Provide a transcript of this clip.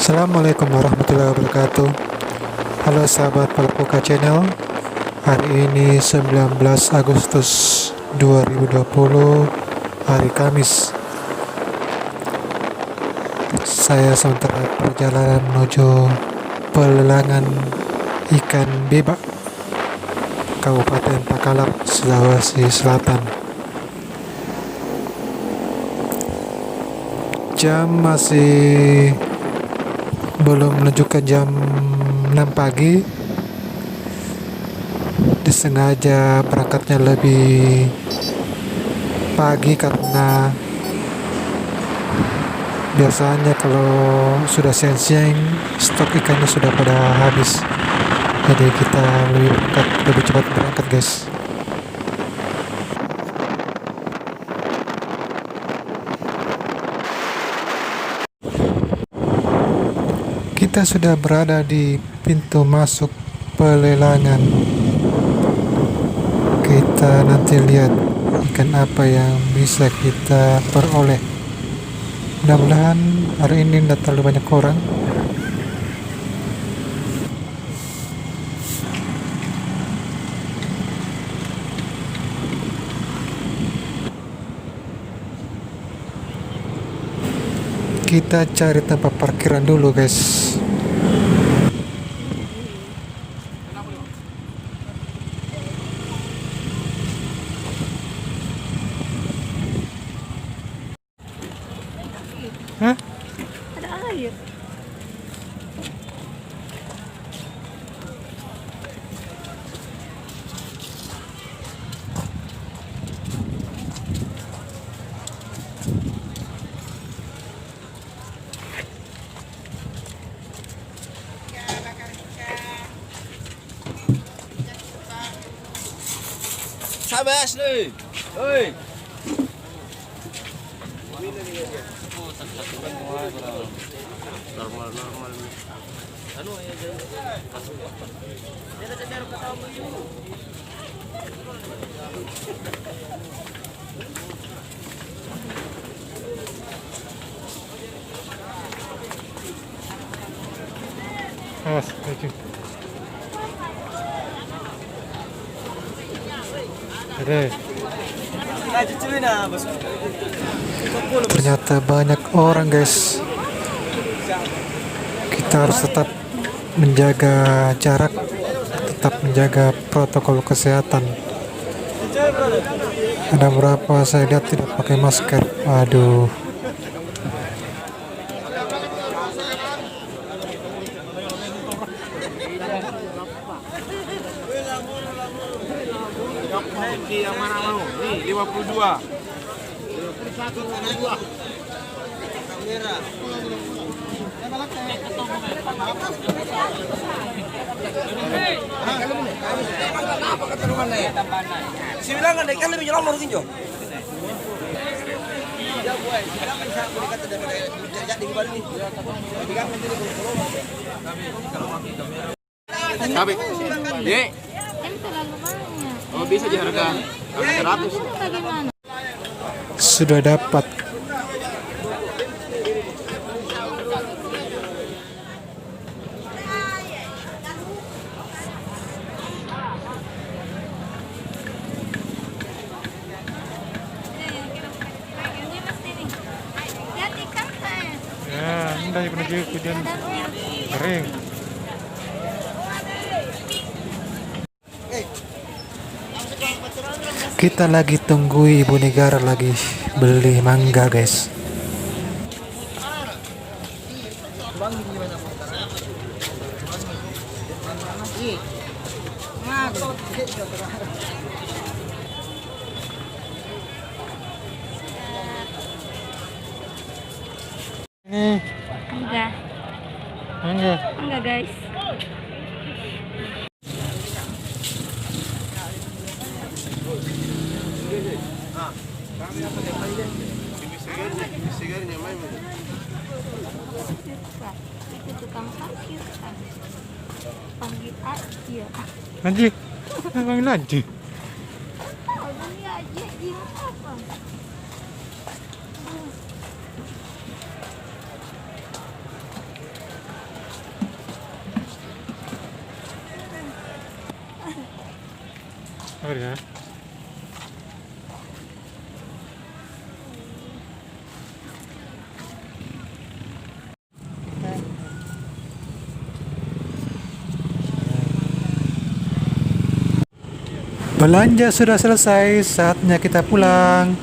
Assalamualaikum warahmatullahi wabarakatuh. Halo sahabat Palpuka Channel. Hari ini 19 Agustus 2020, hari Kamis. Saya sementara perjalanan menuju pelelangan ikan bebak Kabupaten Takalak, Sulawesi Selatan. Jam masih belum menunjukkan jam 6 pagi. Disengaja berangkatnya lebih pagi karena biasanya kalau sudah siang-siang stok ikannya sudah pada habis. Jadi kita lebih cepat berangkat, guys. Kita sudah berada di pintu masuk pelelangan. Kita nanti lihat ikan apa yang bisa kita peroleh. Mudah-mudahan hari ini tidak terlalu banyak orang. Kita cari tempat parkiran dulu, guys. Hah? Ada air. Sabes nih. Hei. Normal. Anu ya jadi. Dia ada ketawa dulu. Awas, lucu. Ada. Ternyata banyak orang, guys. Kita harus tetap menjaga jarak, tetap menjaga protokol kesehatan. Ada beberapa saya lihat tidak pakai masker. Aduh. Yang mana mau? Nih 52. Si bilang kan ikan lebih jelas mungkin Jo. Tapi, Dek. Kan terlalu banyak. Oh bisa di harga 100. Bagaimana? Sudah dapat. Lihat ikan saya. Ya, indah menuju hujan kering. Kita lagi tunggu Ibu Negara lagi beli mangga, guys. Ini Enggak. mangga. Enggak, guys. Itu tukang parkir kan. Panggil aja. Lanjut. Bang lanjut. Tahu dia aja dia apa? ya. Belanja sudah selesai, saatnya kita pulang.